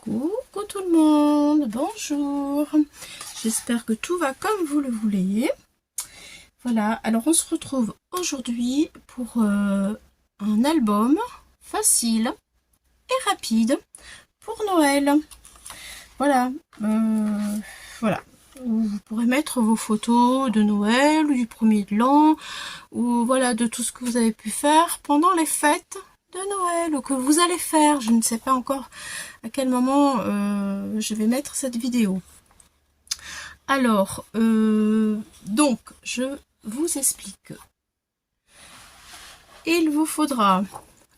Coucou tout le monde, bonjour. J'espère que tout va comme vous le voulez. Voilà, alors on se retrouve aujourd'hui pour un album facile et rapide pour Noël. Voilà, voilà. Vous pourrez mettre vos photos de Noël ou du premier de l'an, ou voilà, de tout ce que vous avez pu faire pendant les fêtes de Noël, ou que vous allez faire. Je ne sais pas encore à quel moment je vais mettre cette vidéo. Alors, donc, je vous explique. Il vous faudra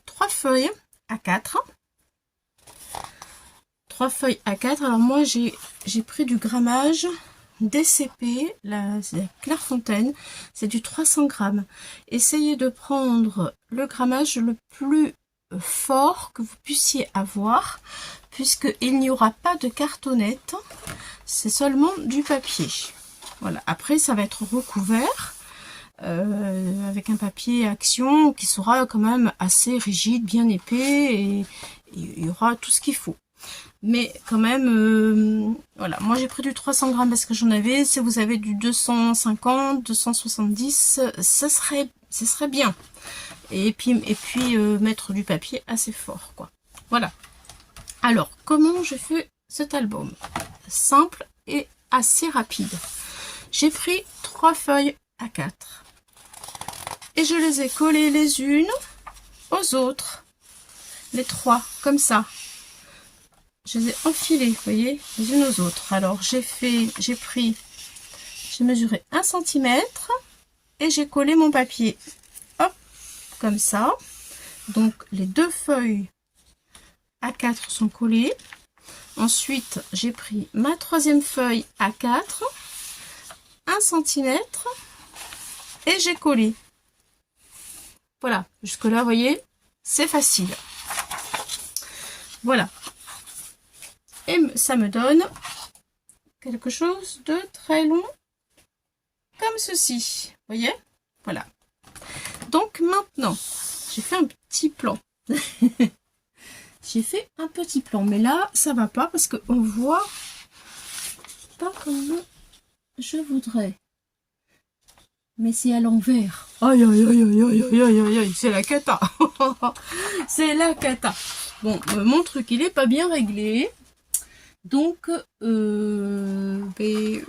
3 feuilles A4. 3 feuilles A4. Alors moi, j'ai pris du grammage DCP, c'est Clairefontaine, c'est du 300 grammes. Essayez de prendre le grammage le plus fort que vous puissiez avoir, puisqu'il n'y aura pas de cartonnette, c'est seulement du papier. Voilà, après ça va être recouvert avec un papier action qui sera quand même assez rigide, bien épais, et il y aura tout ce qu'il faut. Mais quand même, voilà, moi j'ai pris du 300 grammes parce que j'en avais. Si vous avez du 250, 270, ce serait bien. Et puis mettre du papier assez fort, quoi. Voilà. Alors, comment je fais cet album? Simple et assez rapide. J'ai pris 3 feuilles A4 et je les ai collées les unes aux autres. Les 3, comme ça. Je les ai enfilées, vous voyez, les unes aux autres. Alors, j'ai mesuré 1 cm et j'ai collé mon papier. Hop, comme ça. Donc, les 2 feuilles A4 sont collées. Ensuite, j'ai pris ma 3e feuille A4, 1 cm, et j'ai collé. Voilà, jusque-là, vous voyez, c'est facile. Voilà. Et ça me donne quelque chose de très long, comme ceci. Vous voyez? Voilà. Donc maintenant, j'ai fait un petit plan. J'ai fait un petit plan, mais là, ça va pas parce qu'on voit pas comme je voudrais. Mais c'est à l'envers. Aïe, aïe, aïe, aïe, aïe, aïe, aïe, aïe, c'est la cata. C'est la cata. Bon, mon truc, il est pas bien réglé. Donc, je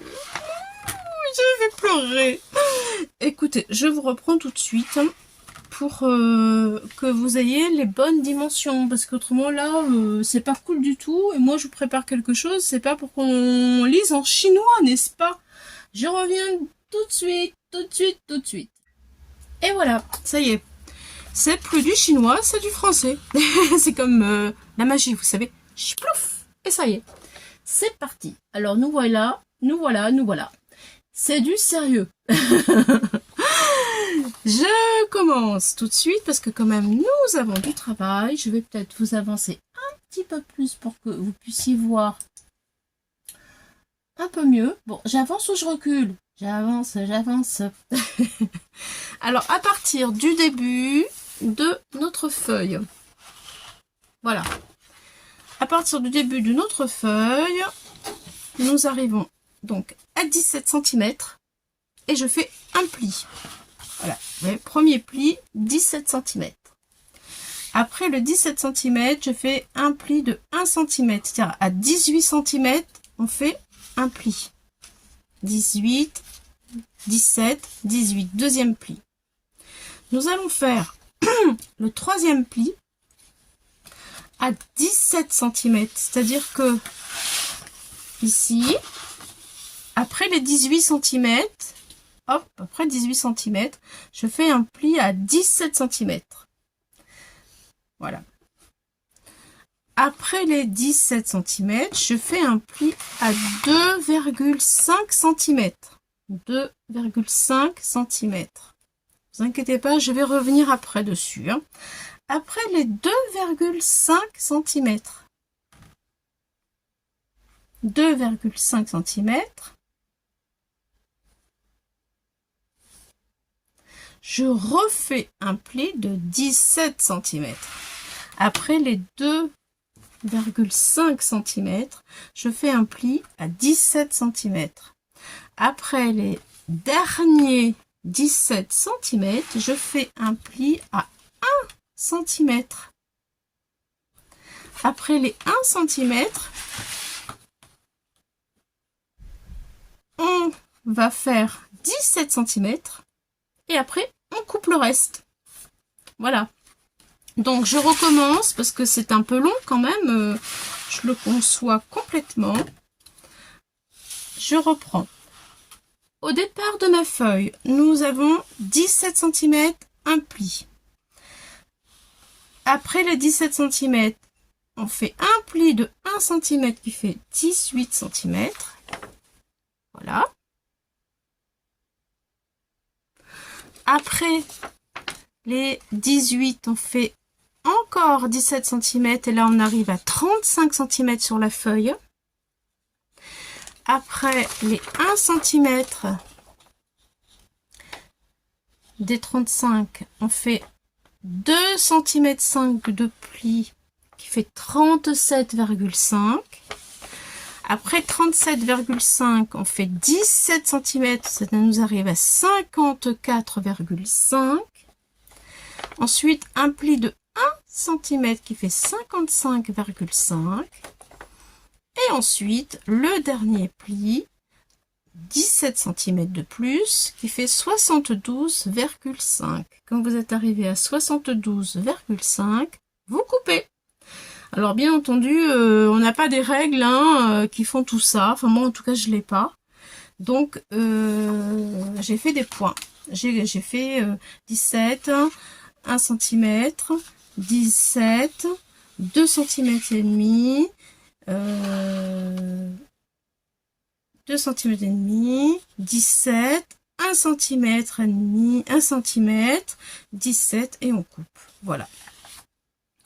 vais pleurer. Écoutez, je vous reprends tout de suite pour que vous ayez les bonnes dimensions, parce qu'autrement là, c'est pas cool du tout. Et moi, je vous prépare quelque chose, c'est pas pour qu'on lise en chinois, n'est-ce pas? Je reviens tout de suite, tout de suite, tout de suite. Et voilà, ça y est. C'est plus du chinois, c'est du français. C'est comme la magie, vous savez. Chplouf, et ça y est. C'est parti. Alors nous voilà, nous voilà, nous voilà. C'est du sérieux. Je commence tout de suite parce que quand même nous avons du travail. Je vais peut-être vous avancer un petit peu plus pour que vous puissiez voir un peu mieux. Bon, j'avance ou je recule? J'avance, j'avance. Alors à partir du début de notre feuille. Voilà. À partir du début de notre feuille, nous arrivons donc à 17 cm et je fais un pli. Voilà, premier pli, 17 cm. Après le 17 cm, je fais un pli de 1 cm. C'est-à-dire à 18 cm, on fait un pli. 18, 17, 18, deuxième pli. Nous allons faire le 3e pli à 17 cm. C'est-à-dire que ici, après les 18 cm, hop, après 18 cm, je fais un pli à 17 cm. Voilà. Après les 17 cm, je fais un pli à 2,5 cm. 2,5 cm. Ne vous inquiétez pas, je vais revenir après dessus. Hein. Après les 2,5 cm. 2,5 cm. Je refais un pli de 17 cm. Après les 2 17,5 cm, je fais un pli à 17 cm. Après les derniers 17 cm, je fais un pli à 1 cm. Après les 1 cm, on va faire 17 cm et après on coupe le reste. Voilà. Donc je recommence parce que c'est un peu long quand même, je le conçois complètement. Je reprends. Au départ de ma feuille, nous avons 17 cm, un pli. Après les 17 cm, on fait un pli de 1 cm qui fait 18 cm. Voilà. Après les 18, on fait encore 17 cm et là on arrive à 35 cm sur la feuille. Après les 1 cm des 35, on fait 2 cm 5 de pli qui fait 37,5. Après 37,5, on fait 17 cm, ça nous arrive à 54,5. Ensuite, un pli de 1 cm qui fait 55,5. Et ensuite, le dernier pli, 17 cm de plus, qui fait 72,5. Quand vous êtes arrivé à 72,5, vous coupez. Alors bien entendu, on n'a pas des règles qui font tout ça. Enfin moi en tout cas je l'ai pas. Donc j'ai fait des points. J'ai fait 17, 1 cm, 17, 2 cm et demi, 2 cm et demi, 17, 1 cm et demi, 1 cm, 17 et on coupe. Voilà.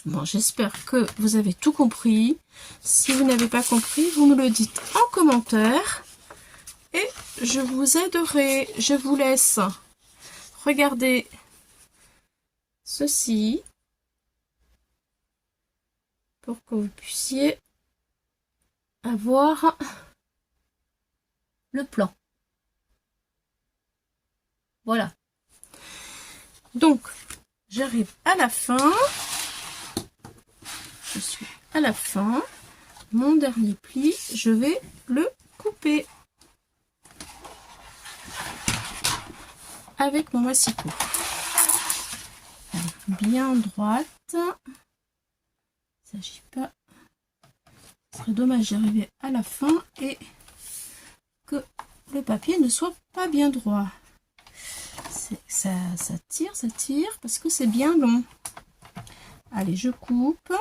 Bon, j'espère que vous avez tout compris. Si vous n'avez pas compris, vous me le dites en commentaire et je vous aiderai. Je vous laisse regarder ceci pour que vous puissiez avoir le plan. Voilà. Donc, j'arrive à la fin. Je suis à la fin. Mon dernier pli, je vais le couper avec mon massicot. Bien droite. Il ne s'agit pas. Ce serait dommage d'arriver à la fin et que le papier ne soit pas bien droit. Ça tire parce que c'est bien long. Allez, je coupe.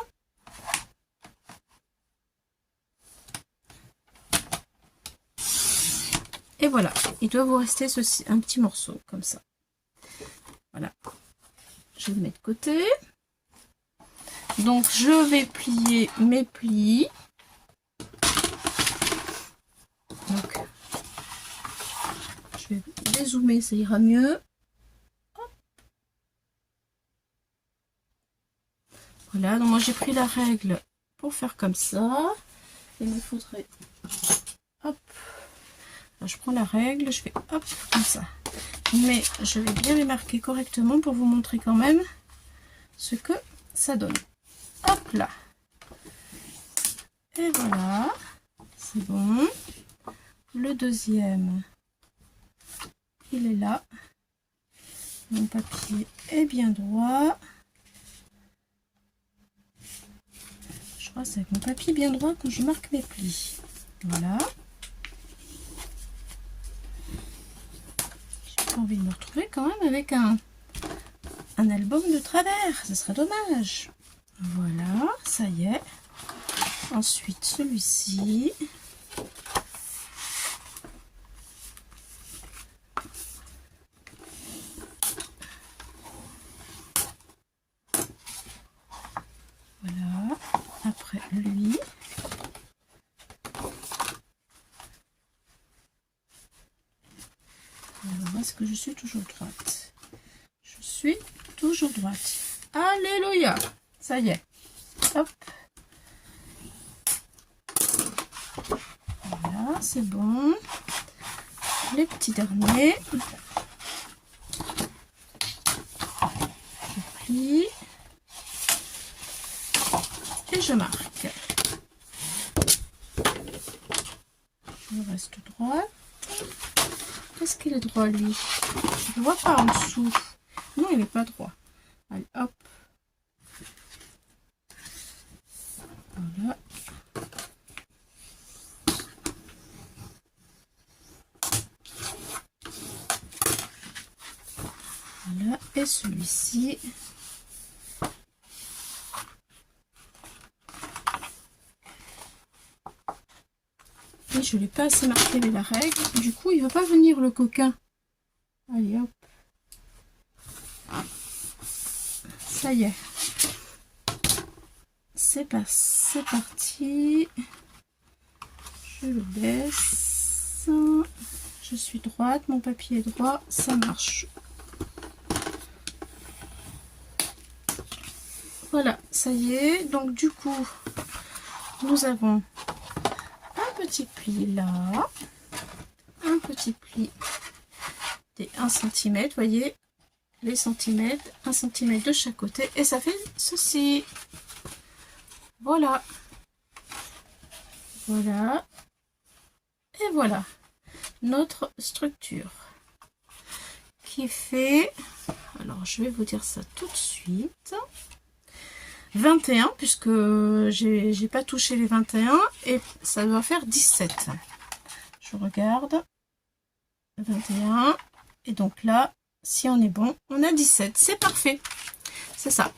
Et voilà, il doit vous rester ceci, un petit morceau comme ça. Voilà, je le mets de côté. Donc je vais plier mes plis. Donc je vais dézoomer, ça ira mieux. Hop. Voilà, donc moi j'ai pris la règle pour faire comme ça. Il me faudrait, hop. Je prends la règle, je fais hop, comme ça. Mais je vais bien les marquer correctement pour vous montrer quand même ce que ça donne. Hop là. Et voilà. C'est bon. Le deuxième, il est là. Mon papier est bien droit. Je crois que c'est avec mon papier bien droit que je marque mes plis. Voilà. Envie de me retrouver quand même avec un album de travers, ce serait dommage. Voilà, ça y est. Ensuite celui-ci. Voilà, après lui. Est-ce que je suis toujours droite? Je suis toujours droite. Alléluia! Ça y est. Hop. Voilà, c'est bon. Les petits derniers. Je plie. Et je marque. Je reste droite. Est-ce qu'il est droit, lui? Je ne le vois pas en dessous. Non, il n'est pas droit. Allez, hop. Voilà. Voilà. Et celui-ci. Et je ne l'ai pas assez marqué avec la règle. Du coup, il ne va pas venir le coquin. Allez, hop. Ça y est. C'est parti. Je le baisse. Je suis droite. Mon papier est droit. Ça marche. Voilà, ça y est. Donc, du coup, nous avons un petit pli là. Un petit pli des 1 cm. Vous voyez les centimètres. 1 cm de chaque côté. Et ça fait ceci. Voilà. Voilà. Et voilà. Notre structure. Qui fait... Alors, je vais vous dire ça tout de suite. 21, puisque j'ai pas touché les 21. Et ça doit faire 17. Je regarde. 21. Et donc là, si on est bon, on a 17. C'est parfait. C'est ça.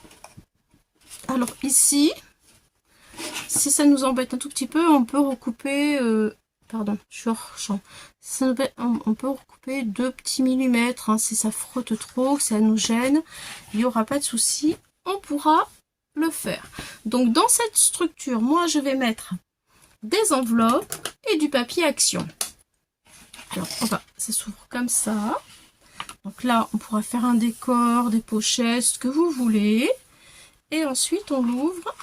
Alors ici... Si ça nous embête un tout petit peu, on peut recouper, pardon, je suis hors champ. Si ça nous embête, on peut recouper 2 petits millimètres, hein, si ça frotte trop, que ça nous gêne, il n'y aura pas de souci, on pourra le faire. Donc dans cette structure, moi je vais mettre des enveloppes et du papier action. Alors ça s'ouvre comme ça. Donc là, on pourra faire un décor, des pochettes, ce que vous voulez. Et ensuite, on l'ouvre.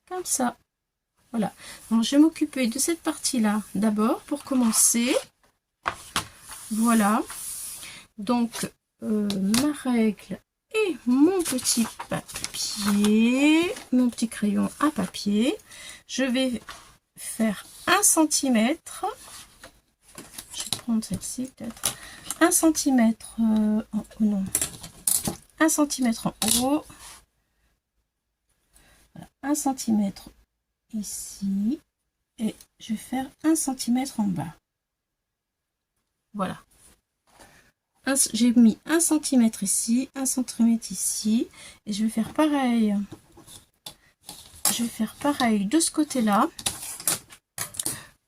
Comme ça. Voilà. Donc, je vais m'occuper de cette partie-là d'abord pour commencer. Voilà. Donc, ma règle et mon petit papier, mon petit crayon à papier. Je vais faire 1 cm. Je vais prendre celle-ci peut-être. 1 cm en haut, non. 1 cm en haut. 1 cm ici et je vais faire 1 cm en bas. Voilà. J'ai mis 1 cm ici, 1 cm ici et je vais faire pareil. Je vais faire pareil de ce côté-là.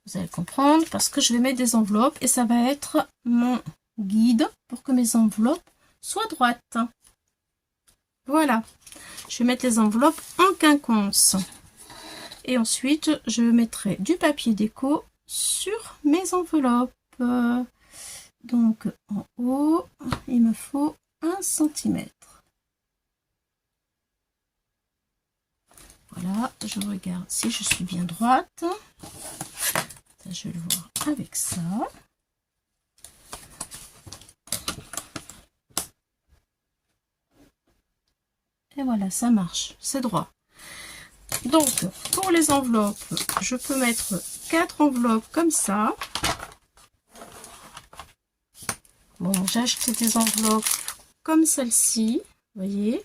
Vous allez comprendre parce que je vais mettre des enveloppes et ça va être mon guide pour que mes enveloppes soient droites. Voilà. Je vais mettre les enveloppes en quinconce. Et ensuite, je mettrai du papier déco sur mes enveloppes. Donc, en haut, il me faut 1 cm. Voilà, je regarde si je suis bien droite. Ça, je vais le voir avec ça. Et voilà, ça marche, c'est droit. Donc, pour les enveloppes, je peux mettre 4 enveloppes comme ça. Bon, j'ai acheté des enveloppes comme celle-ci, vous voyez,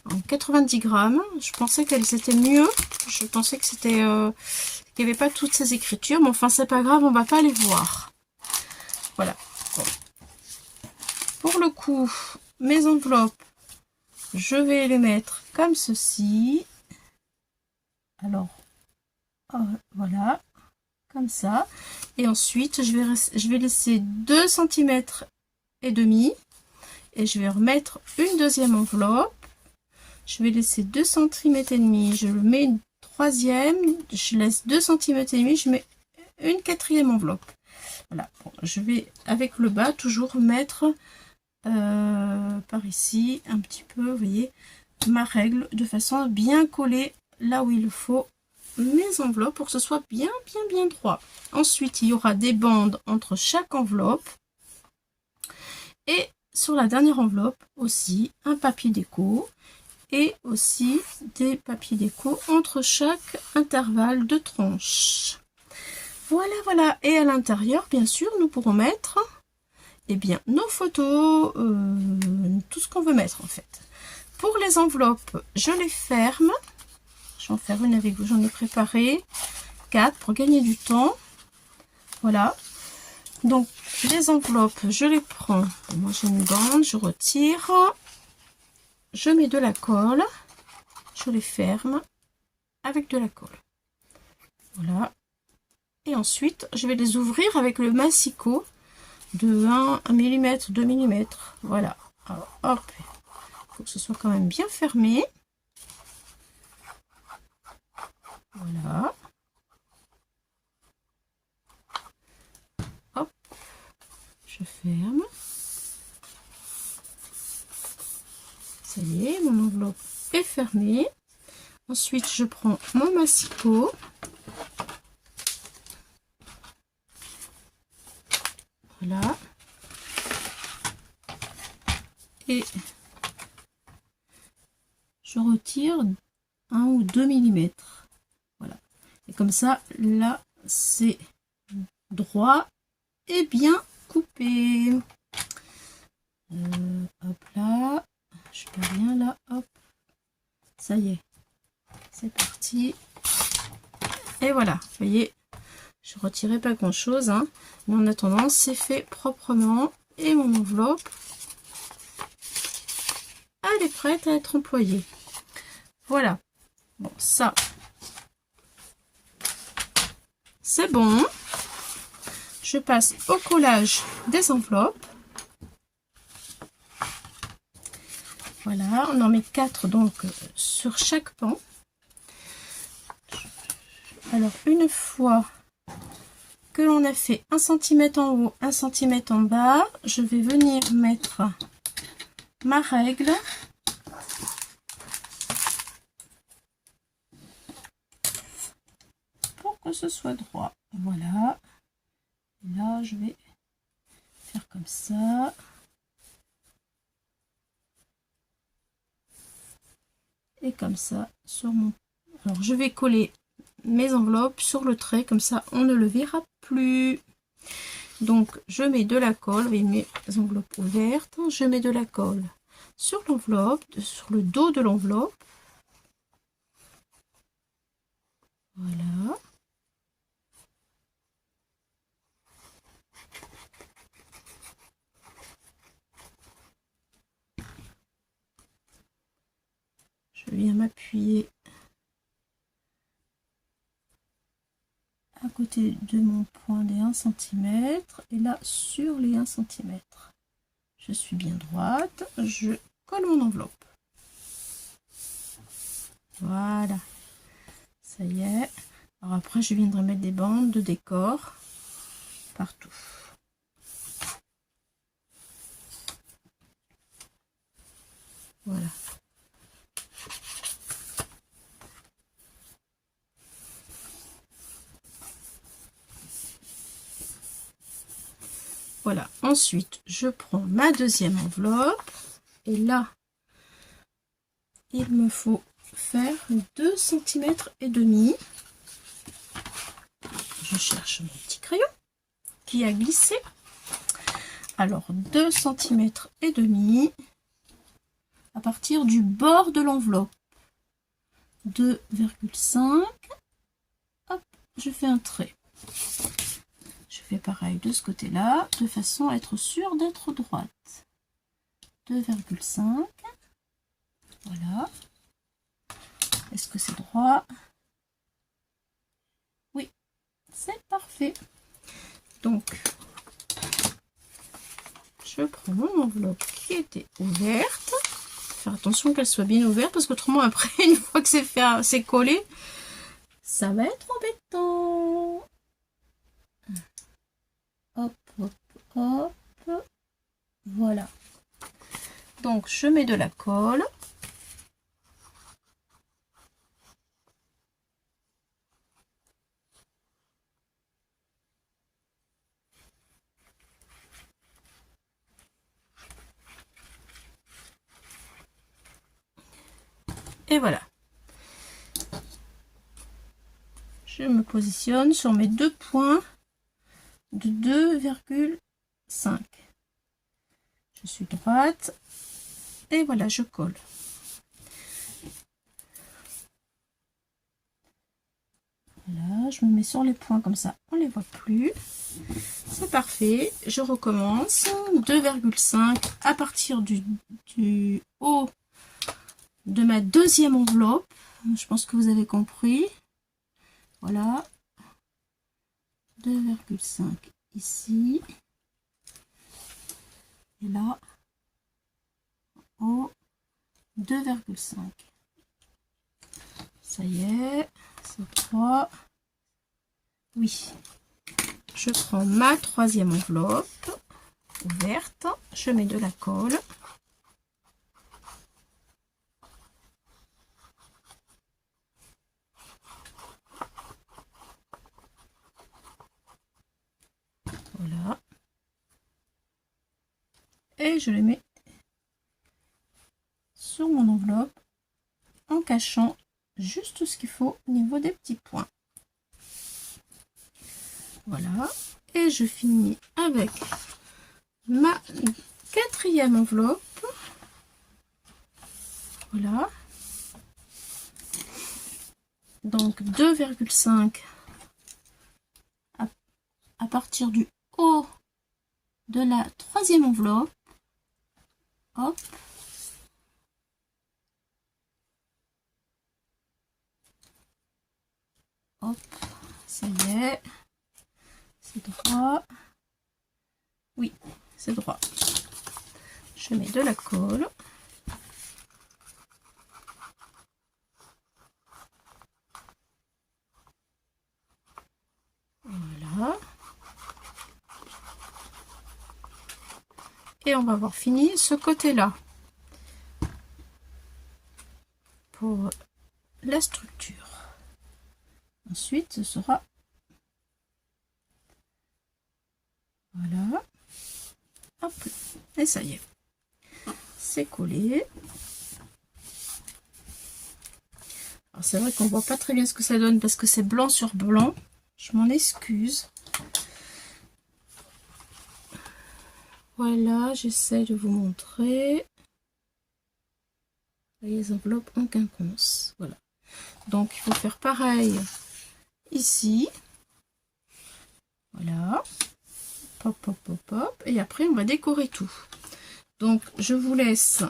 en 90 grammes. Je pensais qu'elles étaient mieux. Je pensais que c'était qu'il n'y avait pas toutes ces écritures, mais enfin, c'est pas grave, on va pas les voir. Voilà. Bon. Pour le coup, mes enveloppes, je vais les mettre comme ceci. Alors, voilà, comme ça. Et ensuite, je vais laisser 2 cm et demi. Et je vais remettre une deuxième enveloppe. Je vais laisser 2 cm et demi. Je le mets une troisième. Je laisse 2 cm et demi. Je mets une quatrième enveloppe. Voilà. Bon, je vais, avec le bas, toujours mettre par ici, un petit peu, vous voyez, ma règle, de façon à bien coller là où il faut mes enveloppes pour que ce soit bien droit. Ensuite, il y aura des bandes entre chaque enveloppe. Et sur la dernière enveloppe aussi, un papier déco. Et aussi des papiers déco entre chaque intervalle de tranche. Voilà, voilà. Et à l'intérieur, bien sûr, nous pourrons mettre nos photos, tout ce qu'on veut mettre en fait. Pour les enveloppes, je les ferme. Je vais en faire une avec vous, j'en ai préparé 4 pour gagner du temps. Voilà. Donc, les enveloppes, je les prends. Moi, j'ai une bande, je retire. Je mets de la colle. Je les ferme avec de la colle. Voilà. Et ensuite, je vais les ouvrir avec le massicot de 1 mm, 2 mm. Voilà. Alors, hop. Il faut que ce soit quand même bien fermé. Voilà. Hop. Je ferme. Ça y est, mon enveloppe est fermée. Ensuite, je prends mon massicot. Voilà. Et je retire 1 ou 2 mm. Voilà. Et comme ça, là, c'est droit et bien coupé. Hop là. Je perds rien là. Hop. Ça y est. C'est parti. Et voilà. Vous voyez, je retirais pas grand chose. Hein, mais en attendant, c'est fait proprement. Et mon enveloppe, elle est prête à être employée. Voilà. Bon, ça, c'est bon. Je passe au collage des enveloppes. Voilà, on en met 4 donc sur chaque pan. Alors, une fois que l'on a fait 1 cm en haut, 1 cm en bas, je vais venir mettre ma règle. Pour que ce soit droit. Voilà. Et là, je vais faire comme ça. Et comme ça sur mon... Alors, je vais coller mes enveloppes sur le trait, comme ça, on ne le verra plus. Donc, je mets de la colle, et mes enveloppes ouvertes, je mets de la colle sur l'enveloppe, sur le dos de l'enveloppe. Voilà. Je viens m'appuyer à côté de mon point des 1 cm et là sur les 1 cm. Je suis bien droite, je colle mon enveloppe. Voilà, ça y est. Alors après, je viendrai mettre des bandes de décor partout. Voilà. Voilà, ensuite je prends ma deuxième enveloppe et là il me faut faire 2 cm et demi. Je cherche mon petit crayon qui a glissé. Alors 2 cm et demi à partir du bord de l'enveloppe. 2,5. Hop, je fais un trait. Je fais pareil de ce côté-là, de façon à être sûre d'être droite. 2,5. Voilà. Est-ce que c'est droit? Oui, c'est parfait. Donc, je prends mon enveloppe qui était ouverte. Faire attention qu'elle soit bien ouverte parce qu'autrement, après, une fois que c'est collé, ça va être embêtant. Hop, hop, hop. Voilà. Donc, je mets de la colle. Et voilà. Je me positionne sur mes 2 points de 2,5. Je suis droite. Et voilà, je colle. Voilà, je me mets sur les points comme ça, on les voit plus. C'est parfait. Je recommence. 2,5 à partir du haut de ma deuxième enveloppe. Je pense que vous avez compris. Voilà. 2,5 ici. Et là, au 2,5. Ça y est, c'est 3. Oui. Je prends ma troisième enveloppe ouverte. Je mets de la colle. Voilà. Et je les mets sur mon enveloppe en cachant juste ce qu'il faut au niveau des petits points. Voilà. Et je finis avec ma quatrième enveloppe. Voilà. Donc 2,5 à partir du haut de la troisième enveloppe. Hop. Hop. Ça y est. C'est droit. Oui, c'est droit. Je mets de la colle. Voilà. Et on va avoir fini ce côté-là. Pour la structure. Ensuite, ce sera... Voilà. Hop. Et ça y est. C'est collé. Alors c'est vrai qu'on voit pas très bien ce que ça donne parce que c'est blanc sur blanc. Je m'en excuse. Voilà, j'essaie de vous montrer. Les enveloppes en quinconce. Voilà. Donc il faut faire pareil ici. Voilà. Pop, pop, pop, pop. Et après on va décorer tout. Donc je vous laisse.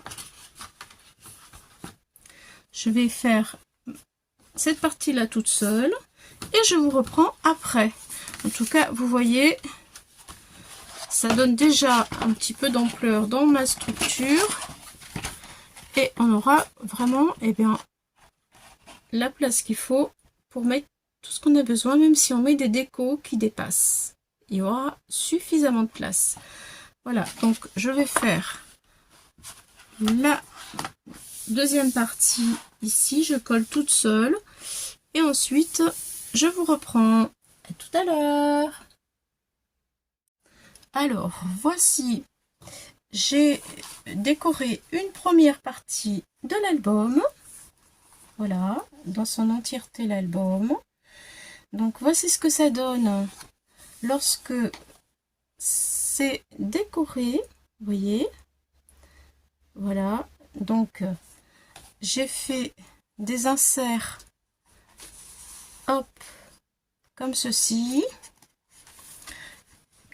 Je vais faire cette partie là toute seule. Et je vous reprends après. En tout cas, vous voyez, ça donne déjà un petit peu d'ampleur dans ma structure. Et on aura vraiment, eh bien, la place qu'il faut pour mettre tout ce qu'on a besoin, même si on met des décos qui dépassent. Il y aura suffisamment de place. Voilà, donc je vais faire la deuxième partie ici. Je colle toute seule. Et ensuite, je vous reprends. À tout à l'heure. Alors, voici, j'ai décoré une première partie de l'album. Voilà, dans son entièreté l'album. Donc, voici ce que ça donne lorsque c'est décoré. Vous voyez. Voilà, donc j'ai fait des inserts. Hop, comme ceci.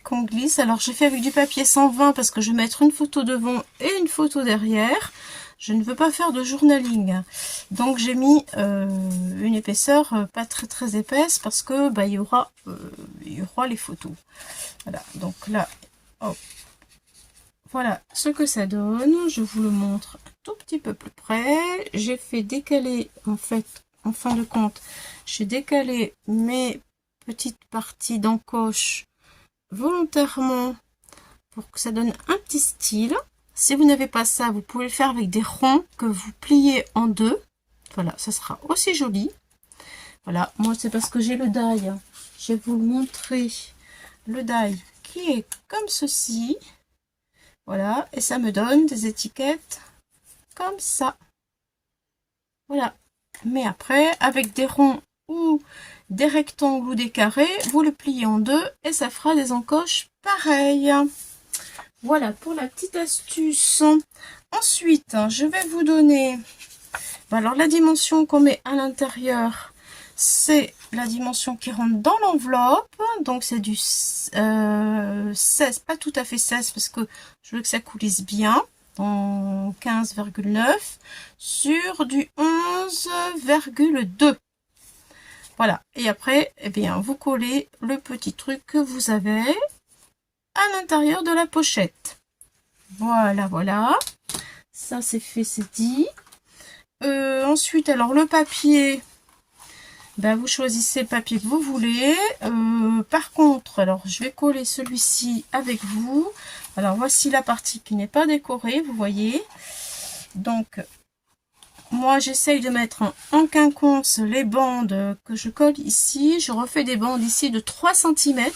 Qu'on glisse. Alors j'ai fait avec du papier 120 parce que je vais mettre une photo devant et une photo derrière. Je ne veux pas faire de journaling, donc j'ai mis une épaisseur pas très épaisse parce que bah, il y aura les photos. Voilà, donc là, hop. Voilà ce que ça donne. Je vous le montre un tout petit peu plus près. J'ai fait décaler, en fait, en fin de compte, j'ai décalé mes petites parties d'encoche volontairement pour que ça donne un petit style. Si vous n'avez pas ça, vous pouvez le faire avec des ronds que vous pliez en deux. Voilà, ça sera aussi joli. Voilà, moi c'est parce que j'ai le die. Je vais vous le montrer. Le die qui est comme ceci. Voilà, et ça me donne des étiquettes comme ça. Voilà. Mais après, avec des ronds ou des rectangles ou des carrés, vous le pliez en deux et ça fera des encoches pareilles. Voilà pour la petite astuce. Ensuite, je vais vous donner... Alors, la dimension qu'on met à l'intérieur, c'est la dimension qui rentre dans l'enveloppe. Donc, c'est du 16, pas tout à fait 16 parce que je veux que ça coulisse bien. En 15,9 sur du 11,2. Voilà. Et après, eh bien, vous collez le petit truc que vous avez à l'intérieur de la pochette. Voilà, voilà. Ça, c'est fait, c'est dit. Ensuite, alors, le papier, ben, vous choisissez le papier que vous voulez. Par contre, alors, je vais coller celui-ci avec vous. Alors, voici la partie qui n'est pas décorée, vous voyez. Donc, moi, j'essaye de mettre en quinconce les bandes que je colle ici. Je refais des bandes ici de 3 cm.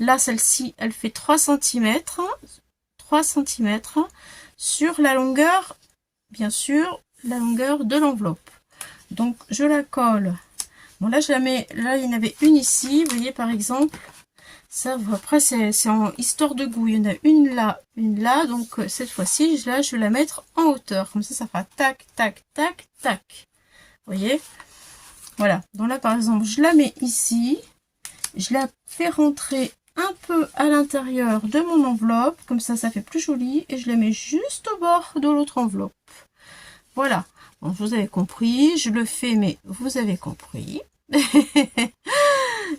Là, celle-ci, elle fait 3 cm. 3 cm sur la longueur, bien sûr, la longueur de l'enveloppe. Donc, je la colle. Bon, là, je la mets... Là, il y en avait une ici. Vous voyez, par exemple... Ça, après, c'est en histoire de goût. Il y en a une là. Donc, cette fois-ci, là, je vais la mettre en hauteur. Comme ça fera tac, tac, tac, tac. Vous voyez? Voilà. Donc là, par exemple, je la mets ici. Je la fais rentrer un peu à l'intérieur de mon enveloppe. Comme ça fait plus joli. Et je la mets juste au bord de l'autre enveloppe. Voilà. Bon, vous avez compris. Je le fais, mais vous avez compris.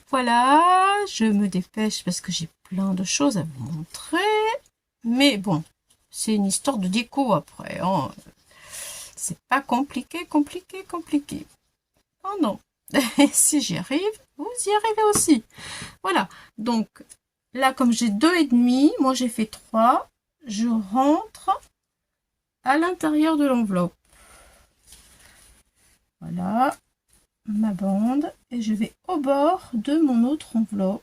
Voilà, je me dépêche parce que j'ai plein de choses à vous montrer. Mais bon, c'est une histoire de déco après. Hein. C'est pas compliqué, compliqué, compliqué. Oh non. Si j'y arrive, vous y arrivez aussi. Voilà. Donc, là, comme j'ai 2,5, moi j'ai fait 3. Je rentre à l'intérieur de l'enveloppe. Voilà. Ma bande et je vais au bord de mon autre enveloppe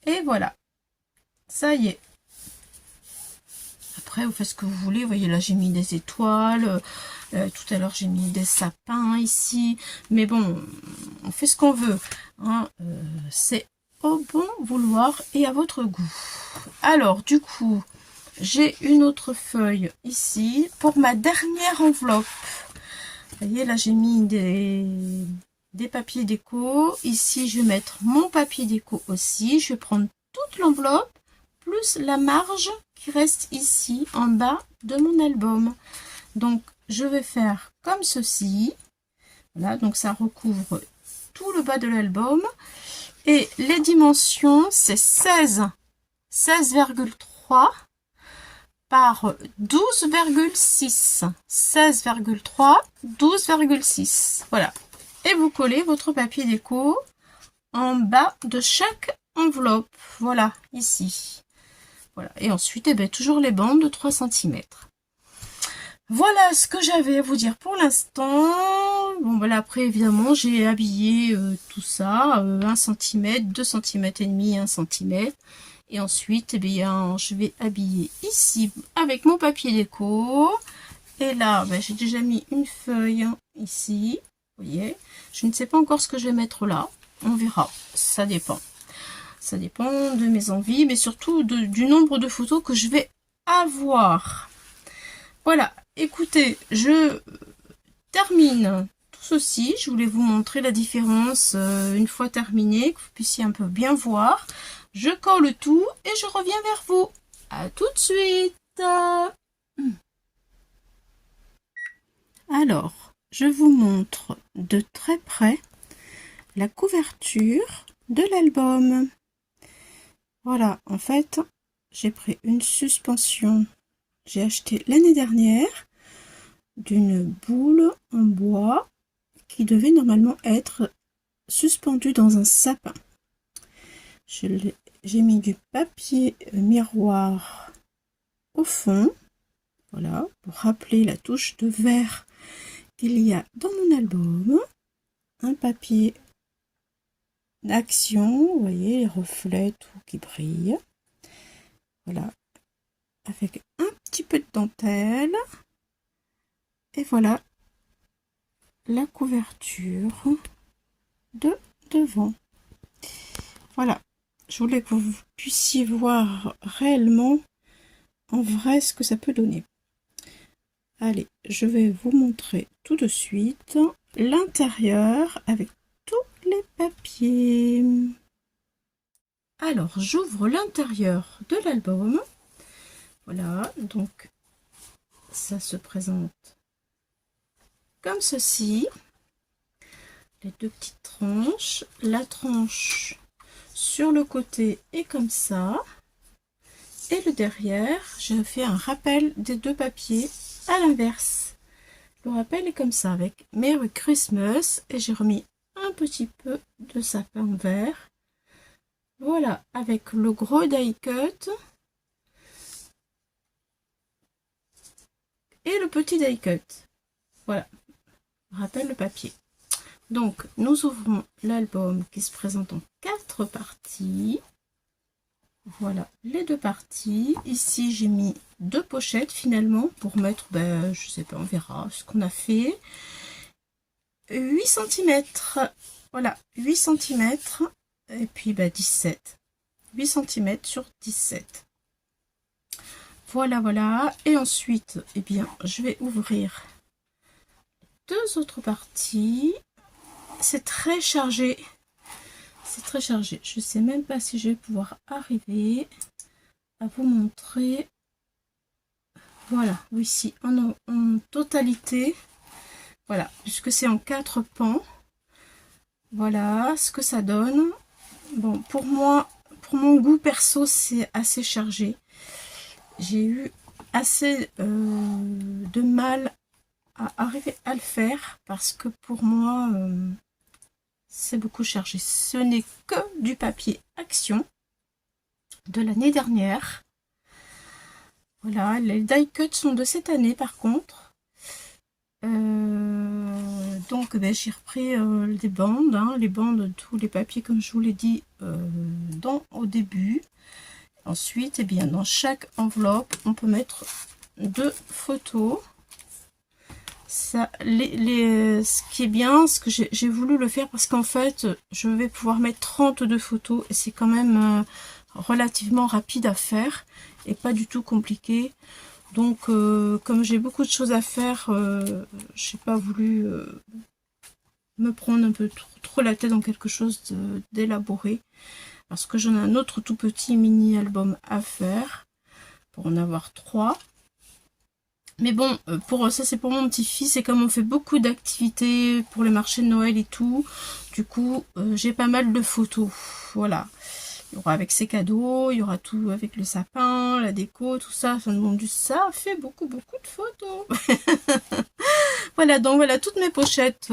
et voilà, ça y est. Après vous faites ce que vous voulez, vous voyez là j'ai mis des étoiles, tout à l'heure j'ai mis des sapins ici, mais bon on fait ce qu'on veut, hein. C'est au bon vouloir et à votre goût. Alors du coup j'ai une autre feuille ici pour ma dernière enveloppe. Vous voyez, là, j'ai mis des papiers déco. Ici, je vais mettre mon papier déco aussi. Je vais prendre toute l'enveloppe, plus la marge qui reste ici, en bas de mon album. Donc, je vais faire comme ceci. Voilà, donc ça recouvre tout le bas de l'album. Et les dimensions, c'est 16,3 par 12,6. 16,3, 12,6. Voilà. Et vous collez votre papier déco en bas de chaque enveloppe. Voilà, ici. Voilà. Et ensuite, eh bien, toujours les bandes de 3 cm. Voilà ce que j'avais à vous dire pour l'instant. Bon, voilà, après, évidemment, j'ai habillé tout ça. 1 cm, 2 cm et demi, 1 cm. Et ensuite, eh bien, je vais habiller ici avec mon papier déco. Et là, ben, j'ai déjà mis une feuille ici. Vous voyez, je ne sais pas encore ce que je vais mettre là. On verra. Ça dépend. Ça dépend de mes envies, mais surtout du nombre de photos que je vais avoir. Voilà. Écoutez, je termine tout ceci. Je voulais vous montrer la différence une fois terminé, que vous puissiez un peu bien voir. Je colle tout et je reviens vers vous. À tout de suite. Alors, je vous montre de très près la couverture de l'album. Voilà, en fait, j'ai pris une suspension. J'ai acheté l'année dernière d'une boule en bois qui devait normalement être suspendue dans un sapin. J'ai mis du papier miroir au fond, voilà, pour rappeler la touche de vert qu'il y a dans mon album. Un papier d'action, vous voyez les reflets tout qui brillent. Voilà, avec un petit peu de dentelle. Et voilà la couverture de devant. Voilà, je voulais que vous puissiez voir réellement en vrai ce que ça peut donner. Allez, je vais vous montrer tout de suite l'intérieur avec tous les papiers. Alors, j'ouvre l'intérieur de l'album. Voilà, donc ça se présente comme ceci. Les deux petites tranches. La tranche sur le côté est comme ça. Et le derrière, j'ai fait un rappel des deux papiers à l'inverse. Le rappel est comme ça avec Merry Christmas et j'ai remis un petit peu de sapin vert. Voilà, avec le gros die cut et le petit die cut. Voilà, rappelle le papier. Donc, nous ouvrons l'album qui se présente en 4 parties. Voilà, les 2 parties. Ici, j'ai mis 2 pochettes finalement pour mettre, ben, je sais pas, on verra ce qu'on a fait. 8 cm. Voilà, 8 cm. Et puis, ben, 17. 8 cm sur 17. Voilà, voilà. Et ensuite, eh bien, je vais ouvrir 2 autres parties. C'est très chargé. C'est très chargé. Je sais même pas si je vais pouvoir arriver à vous montrer. Voilà, ici en totalité. Voilà, puisque c'est en 4 pans. Voilà ce que ça donne. Bon, pour moi, pour mon goût perso, c'est assez chargé. J'ai eu assez de mal à arriver à le faire parce que pour moi, c'est beaucoup chargé. Ce n'est que du papier Action de l'année dernière. Voilà, les die cuts sont de cette année par contre. Donc ben, j'ai repris des bandes, hein, les bandes de tous les papiers comme je vous l'ai dit au début. Ensuite, eh bien, dans chaque enveloppe, on peut mettre 2 photos. Ça, ce qui est bien, ce que j'ai voulu le faire parce qu'en fait, je vais pouvoir mettre 32 photos et c'est quand même relativement rapide à faire et pas du tout compliqué. Donc, comme j'ai beaucoup de choses à faire, je n'ai pas voulu me prendre un peu trop la tête dans quelque chose d'élaboré. Parce que j'en ai un autre tout petit mini album à faire pour en avoir 3. Mais bon, pour ça c'est pour mon petit-fils et comme on fait beaucoup d'activités pour les marchés de Noël et tout, du coup j'ai pas mal de photos. Voilà. Il y aura avec ses cadeaux, il y aura tout avec le sapin, la déco, tout ça. Enfin bon, ça fait beaucoup de photos. Voilà, donc voilà toutes mes pochettes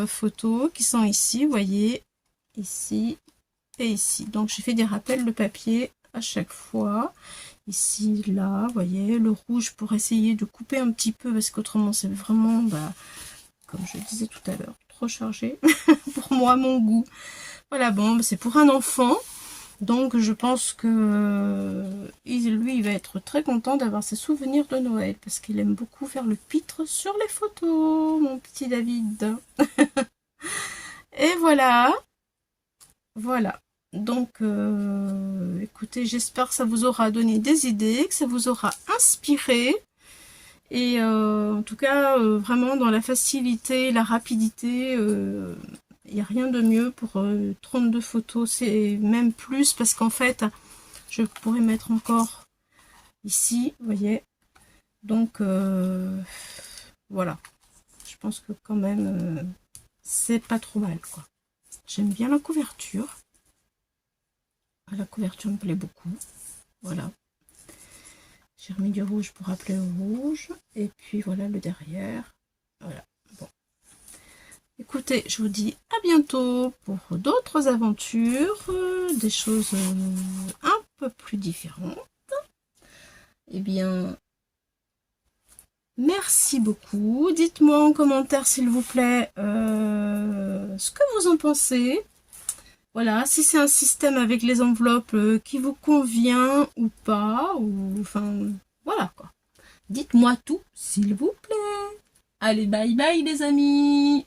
photos qui sont ici, vous voyez, ici et ici. Donc j'ai fait des rappels de papier à chaque fois. Ici, là, vous voyez, le rouge pour essayer de couper un petit peu parce qu'autrement c'est vraiment, bah, comme je le disais tout à l'heure, trop chargé pour moi, mon goût. Voilà, bon, c'est pour un enfant. Donc je pense que lui, il va être très content d'avoir ses souvenirs de Noël parce qu'il aime beaucoup faire le pitre sur les photos, mon petit David. Et voilà. Voilà. Donc, écoutez, j'espère que ça vous aura donné des idées, que ça vous aura inspiré. Et en tout cas, vraiment dans la facilité, la rapidité, il n'y a rien de mieux pour 32 photos. C'est même plus parce qu'en fait, je pourrais mettre encore ici, vous voyez. Donc, voilà. Je pense que quand même, c'est pas trop mal, quoi. J'aime bien la couverture. La couverture me plaît beaucoup. Voilà. J'ai remis du rouge pour rappeler au rouge. Et puis voilà le derrière. Voilà. Bon. Écoutez, je vous dis à bientôt pour d'autres aventures. Des choses un peu plus différentes. Eh bien, merci beaucoup. Dites-moi en commentaire s'il vous plaît ce que vous en pensez. Voilà, si c'est un système avec les enveloppes qui vous convient ou pas, ou enfin, voilà quoi. Dites-moi tout, s'il vous plaît. Allez, bye bye les amis.